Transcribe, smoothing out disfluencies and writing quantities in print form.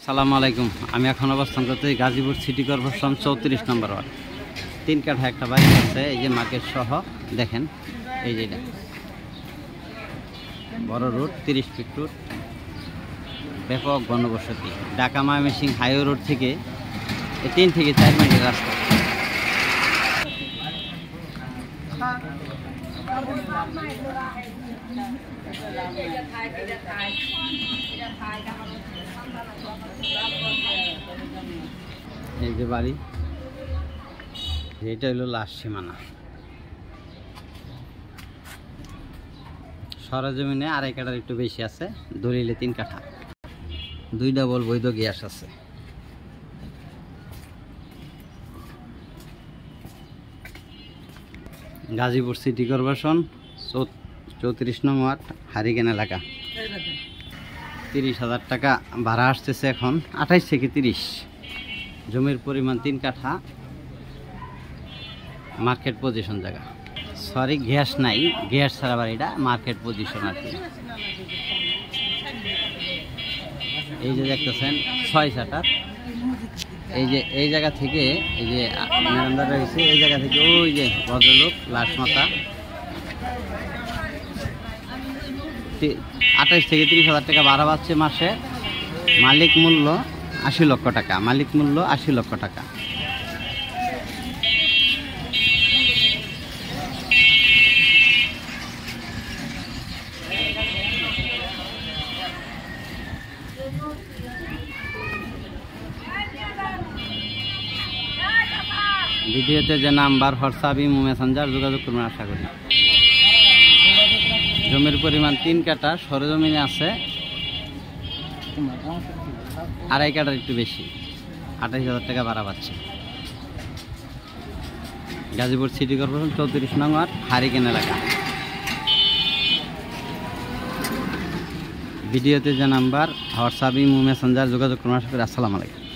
আসসালামু আলাইকুম। আমি এখন অবস্থান করতে গাজীপুর সিটি কর্পোরেশন 34 নম্বর ওয়ার্ড। 3 কাঠা একটা বাড়ি আছে, এই যে মার্কেট সহ দেখেন, এই যে এটা বড় রোড, 30 ফিট রোড, ব্যাপক ঘনবসতি। ঢাকা ময়মনসিংহ হাইওয়ে রোড থেকে 3 থেকে 4 মিনিটের রাস্তা। এই যে বাড়ি, এটা হলো লাস্ট সীমানা। সরজমিনে 2.5 কাঠার একটু বেশি আছে, দলিলে 3 কাঠা, 2 ডাবল বৈধ গ্যাস আছে। গাজীপুর সিটি কর্পোরেশন 34 নং ওয়ার্ড, হারিকেন এলাকা। 30,000 টাকা ভাড়া আসতেছে এখন, 28 থেকে 30। জমির পরিমাণ 3 কাঠা, মার্কেট পজিশন জায়গা। সরি, গ্যাস নাই, গ্যাস ছাড়া বাড়িটা মার্কেট পজিশন আর কি। এই যে দেখতেছেন 6 শাটার। এই যে এই জায়গা থেকে, এই যে মেরামদার রয়েছে, এই জায়গা থেকে ওই যে ভদ্রলোক লাশ মাথা, 28 থেকে 30,000 টাকা ভাড়া পাচ্ছে মাসে। মালিক মূল্য 80 লক্ষ টাকা, মালিক মূল্য 80 লক্ষ টাকা। ভিডিওতে যে নাম্বার, হোয়াটসঅ্যাপ, ইমো, মেসেঞ্জার যোগাযোগ করবেন আশা করি। জমির পরিমাণ 3 কাঠা, সরজমিনে আছে 2.5 কাঠার একটু বেশি, 28,000 টাকা ভাড়া পাচ্ছে। গাজীপুর সিটি কর্পোরেশন 34 নং ওয়ার্ড, হারিকেন এলাকা। ভিডিওতে যে নাম্বার, হোয়াটসঅ্যাপ, ইমো, মেসেঞ্জার যোগাযোগ করবেন আশা করি। আসসালামু আলাইকুম।